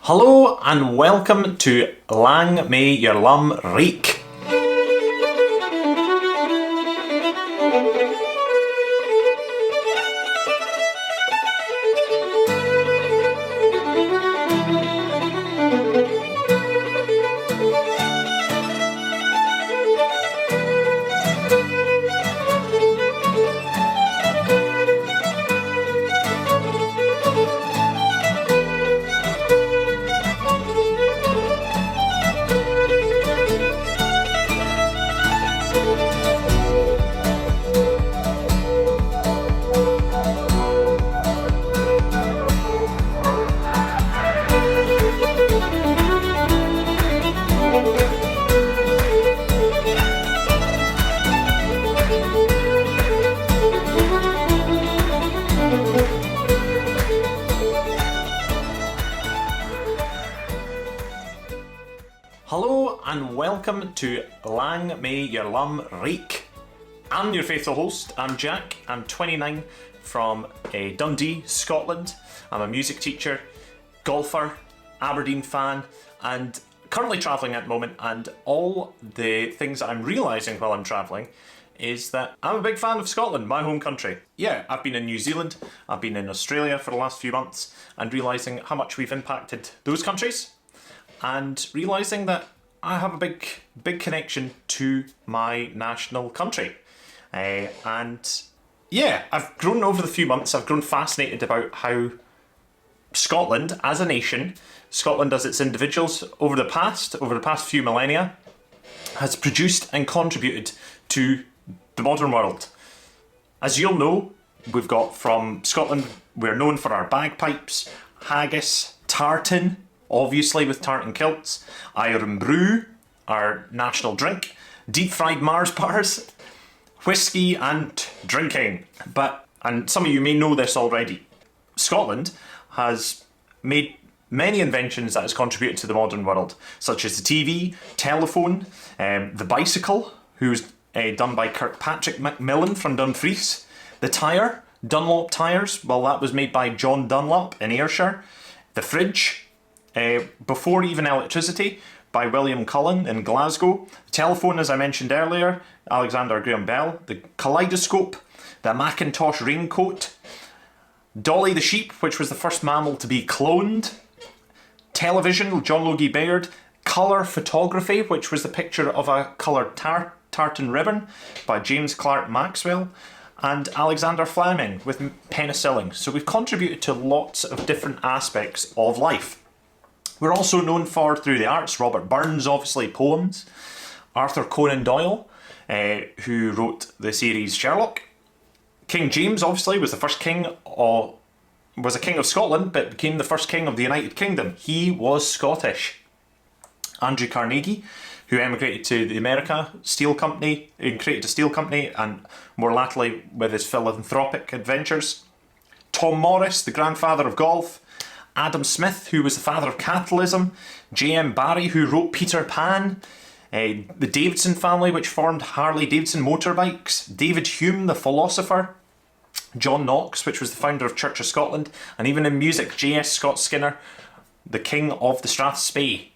Hello and welcome to Lang May Your Lum Reek. Hello and welcome to Lang May Your Lum Reek. I'm your faithful host, I'm Jack, I'm 29 from Dundee, Scotland. I'm a music teacher, golfer, Aberdeen fan, and currently travelling at the moment, and all the things that I'm realising while I'm travelling is that I'm a big fan of Scotland, my home country. Yeah, I've been in New Zealand, I've been in Australia for the last few months, and realising how much we've impacted those countries. And realising that I have a big connection to my national country. And yeah, I've grown over the few months, I've grown fascinated about how Scotland as a nation, Scotland as its individuals over the past few millennia, has produced and contributed to the modern world. As you'll know, we've got from Scotland, we're known for our bagpipes, haggis, tartan, obviously with tartan kilts, Iron Brew, our national drink, deep fried Mars bars, whiskey and drinking. And some of you may know this already, Scotland has made many inventions that has contributed to the modern world, such as the TV, telephone, the bicycle, who's done by Kirkpatrick Macmillan from Dumfries, the tyre, Dunlop tyres, well that was made by John Dunlop in Ayrshire, the fridge, before even electricity, by William Cullen in Glasgow. The telephone, as I mentioned earlier, Alexander Graham Bell. The kaleidoscope, the Macintosh raincoat. Dolly the sheep, which was the first mammal to be cloned. Television, John Logie Baird. Colour photography, which was the picture of a coloured tartan ribbon by James Clerk Maxwell. And Alexander Fleming with penicillin. So we've contributed to lots of different aspects of life. We're also known for, through the arts, Robert Burns, obviously, poems, Arthur Conan Doyle, who wrote the series Sherlock. King James, obviously, was a king of Scotland, but became the first king of the United Kingdom. He was Scottish. Andrew Carnegie, who emigrated to the America Steel Company, and created a steel company, and more latterly with his philanthropic adventures. Tom Morris, the grandfather of golf. Adam Smith, who was the father of capitalism, J.M. Barrie, who wrote Peter Pan, the Davidson family, which formed Harley-Davidson motorbikes, David Hume, the philosopher, John Knox, which was the founder of Church of Scotland, and even in music, J.S. Scott Skinner, the king of the Strathspey.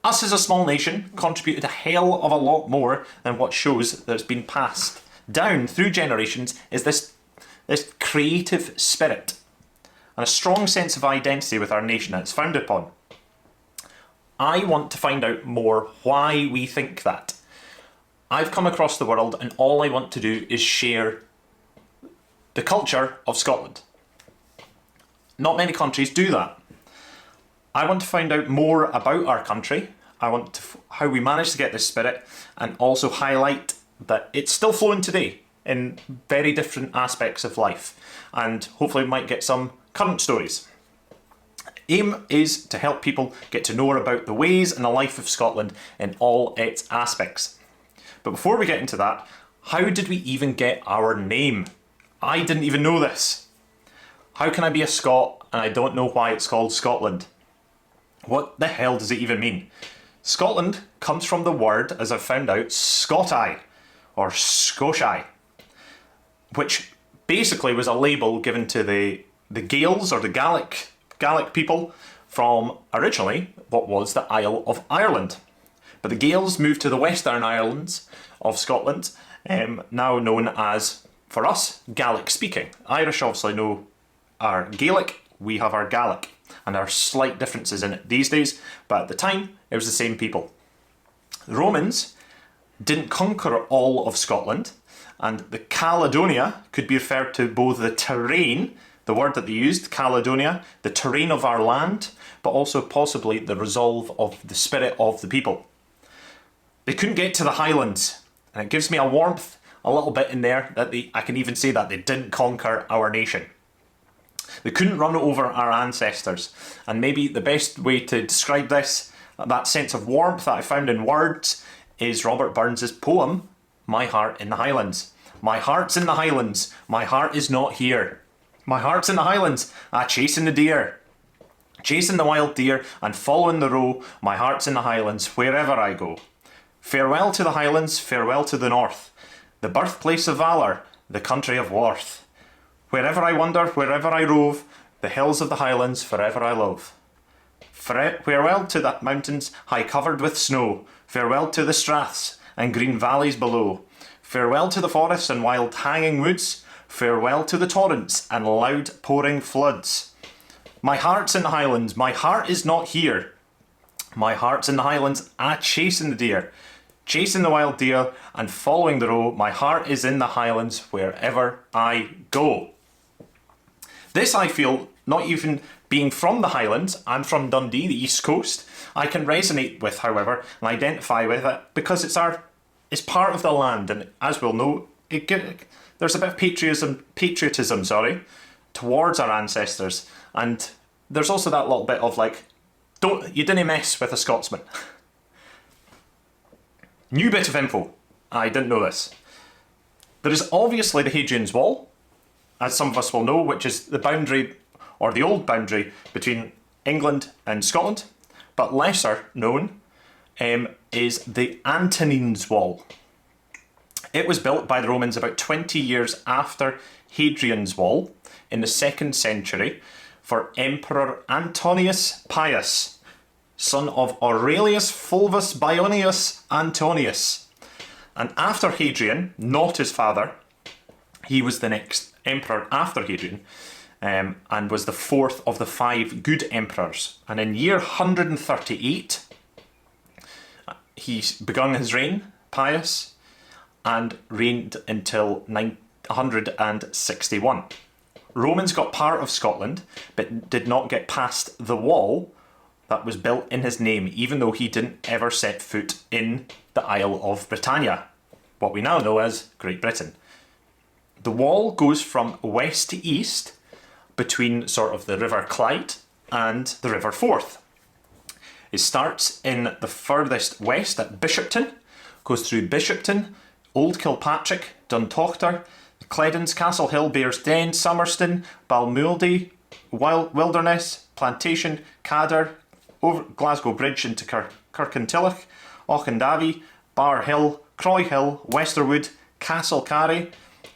Us as a small nation contributed a hell of a lot more than what shows that's been passed down through generations is this creative spirit and a strong sense of identity with our nation that it's founded upon. I want to find out more why we think that. I've come across the world and all I want to do is share the culture of Scotland. Not many countries do that. I want to find out more about our country. I want to how we managed to get this spirit, and also highlight that it's still flowing today in very different aspects of life, and hopefully we might get some current stories. Aim is to help people get to know about the ways and the life of Scotland in all its aspects. But before we get into that, how did we even get our name? I didn't even know this. How can I be a Scot and I don't know why it's called Scotland? What the hell does it even mean? Scotland comes from the word, as I've found out, Scoti, or Scotii, which basically was a label given to the Gaels or the Gaelic Gaelic people from originally what was the Isle of Ireland. But the Gaels moved to the Western Islands of Scotland, now known as, for us, Gaelic speaking. Irish obviously know our Gaelic, we have our Gaelic, and there are slight differences in it these days, but at the time it was the same people. The Romans didn't conquer all of Scotland, and the Caledonia could be referred to both the terrain, the word that they used, Caledonia, the terrain of our land, but also possibly the resolve of the spirit of the people. They couldn't get to the Highlands, and it gives me a warmth a little bit in there that I can even say that they didn't conquer our nation. They couldn't run over our ancestors, and maybe the best way to describe this, that sense of warmth that I found in words, is Robert Burns's poem, My Heart in the Highlands. My heart's in the Highlands, my heart is not here. My heart's in the Highlands, chasing the deer. Chasing the wild deer and following the roe, my heart's in the Highlands, wherever I go. Farewell to the Highlands, farewell to the North, the birthplace of valour, the country of worth. Wherever I wander, wherever I rove, the hills of the Highlands forever I love. Farewell to the mountains high covered with snow, farewell to the straths and green valleys below. Farewell to the forests and wild hanging woods, farewell to the torrents and loud pouring floods. My heart's in the Highlands, my heart is not here. My heart's in the Highlands, chasing the deer. Chasing the wild deer and following the roe, my heart is in the Highlands wherever I go. This, I feel, not even being from the Highlands, I'm from Dundee, the East Coast, I can resonate with, however, and identify with it because it's part of the land, and as we'll know, there's a bit of patriotism, towards our ancestors, and there's also that little bit of like, you didn't mess with a Scotsman. New bit of info, I didn't know this. There is obviously the Hadrian's Wall, as some of us will know, which is the boundary, or the old boundary, between England and Scotland, but lesser known is the Antonines Wall. It was built by the Romans about 20 years after Hadrian's Wall in the 2nd century for Emperor Antonius Pius, son of Aurelius Fulvus Bionius Antonius. And after Hadrian, not his father, he was the next emperor after Hadrian, and was the 4th of the 5 good emperors. And in year 138, he begun his reign, Pius, and reigned until 161. Romans got part of Scotland, but did not get past the wall that was built in his name, even though he didn't ever set foot in the Isle of Britannia, what we now know as Great Britain. The wall goes from west to east between sort of the River Clyde and the River Forth. It starts in the furthest west at Bishopton, goes through Bishopton, Old Kilpatrick, Duntochter, Cledens, Castle Hill, Bearsden, Summerston, Balmooldy, Wilderness, Plantation, Cadder, over Glasgow Bridge into Kirkintilloch, Auchendavi, Bar Hill, Croy Hill, Westerwood, Castle Carry,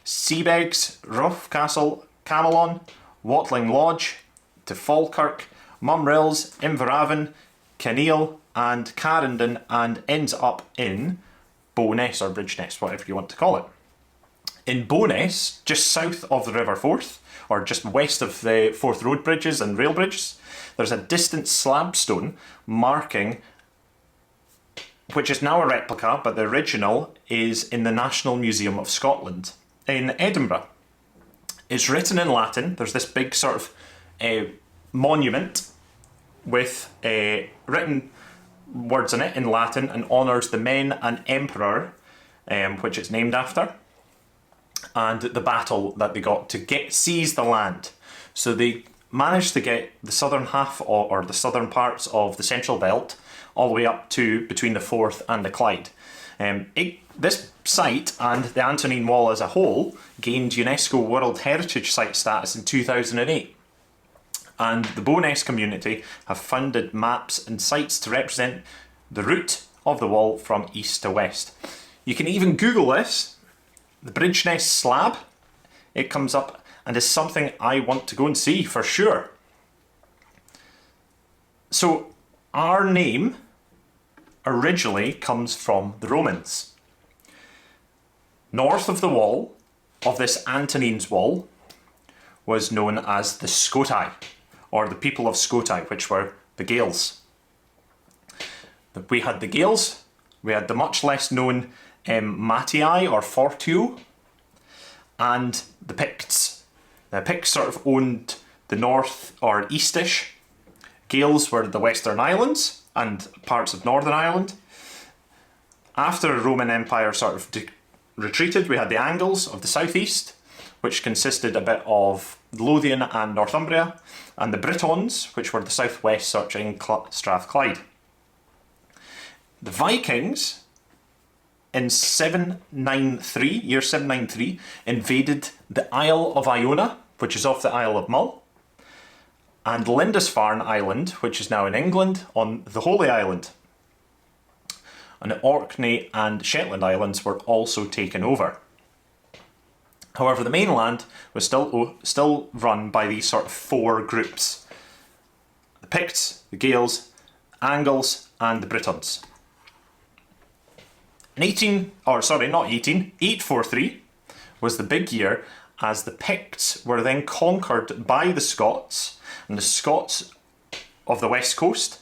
Seabegs, Rough Castle, Camelon, Watling Lodge, to Falkirk, Mumrills, Inverraven, Kinneil and Carendon, and ends up in Bowness or Bridgeness, whatever you want to call it. In Bowness, just south of the River Forth, or just west of the Forth Road bridges and rail bridges, there's a distant slab stone marking, which is now a replica, but the original is in the National Museum of Scotland in Edinburgh. It's written in Latin. There's this big sort of monument with written words in it in Latin, and honours the men and emperor, which it's named after, and the battle that they got to seize the land. So they managed to get the southern half or the southern parts of the Central Belt all the way up to between the Forth and the Clyde. This site and the Antonine Wall as a whole gained UNESCO World Heritage Site status in 2008. And the Bowness community have funded maps and sites to represent the route of the wall from east to west. You can even Google this, the Bridgeness slab. It comes up and is something I want to go and see for sure. So our name originally comes from the Romans. North of the wall, of this Antonines Wall, was known as the Scoti, or the people of Scoti, which were the Gaels. We had the Gaels, we had the much less known Mattii or Fortio, and the Picts. The Picts sort of owned the north or eastish. Gaels were the Western Islands and parts of Northern Ireland. After the Roman Empire sort of retreated, we had the Angles of the southeast, which consisted a bit of Lothian and Northumbria, and the Britons, which were the southwest, searching Strathclyde. The Vikings, in 793, year 793, invaded the Isle of Iona, which is off the Isle of Mull, and Lindisfarne Island, which is now in England, on the Holy Island. And the Orkney and Shetland Islands were also taken over. However, the mainland was still run by these sort of four groups: the Picts, the Gaels, Angles, and the Britons. In 843 was the big year, as the Picts were then conquered by the Scots, and the Scots of the west coast,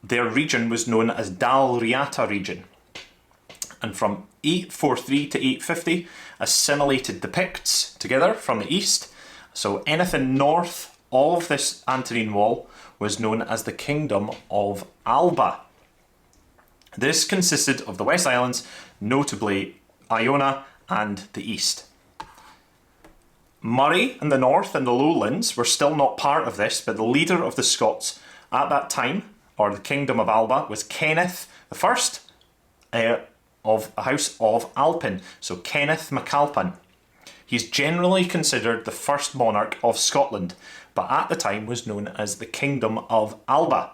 their region was known as Dalriata region. And from 843 to 850 assimilated the Picts together from the east, so anything north of this Antonine Wall was known as the Kingdom of Alba. This consisted of the West Islands, notably Iona and the east. Murray in the north and the lowlands were still not part of this, but the leader of the Scots at that time, or the Kingdom of Alba, was Kenneth I of a house of Alpin, so Kenneth MacAlpin. He's generally considered the first monarch of Scotland, but at the time was known as the Kingdom of Alba.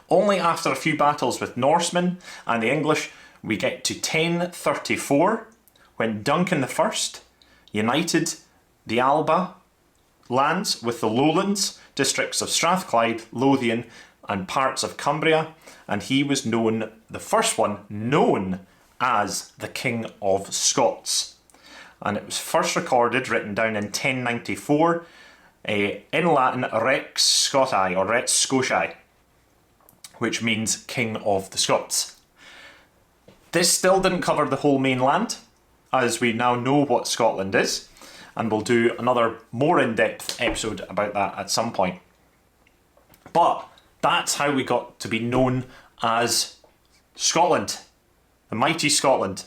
Only after a few battles with Norsemen and the English we get to 1034, when Duncan I united the Alba lands with the lowlands districts of Strathclyde, Lothian, and parts of Cumbria, and he was known, the first one known as the King of Scots. And it was first recorded, written down in 1094, in Latin Rex Scotti, or Rex Scotii, which means King of the Scots. This still didn't cover the whole mainland, as we now know what Scotland is, and we'll do another more in-depth episode about that at some point. But that's how we got to be known as Scotland, the mighty Scotland.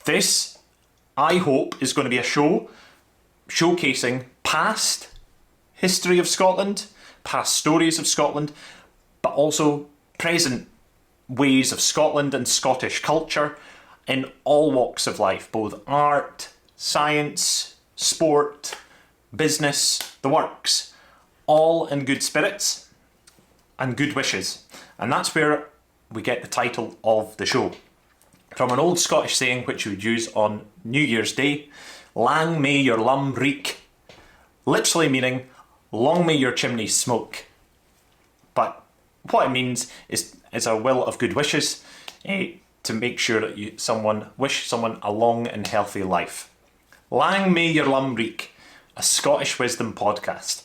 This, I hope, is going to be a show showcasing past history of Scotland, past stories of Scotland, but also present ways of Scotland and Scottish culture in all walks of life, both art, science, sport, business, the works, all in good spirits and good wishes. And that's where we get the title of the show. From an old Scottish saying which you would use on New Year's Day, "Lang may your Lum Reek," literally meaning long may your chimneys smoke. But what it means is a will of good wishes to make sure that you wish someone a long and healthy life. Lang may your Lum Reek, a Scottish Wisdom podcast.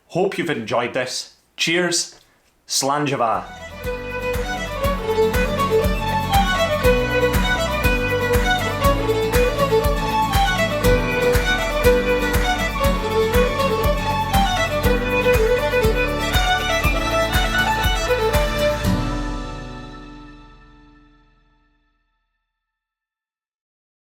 Hope you've enjoyed this. Cheers, Slanjava.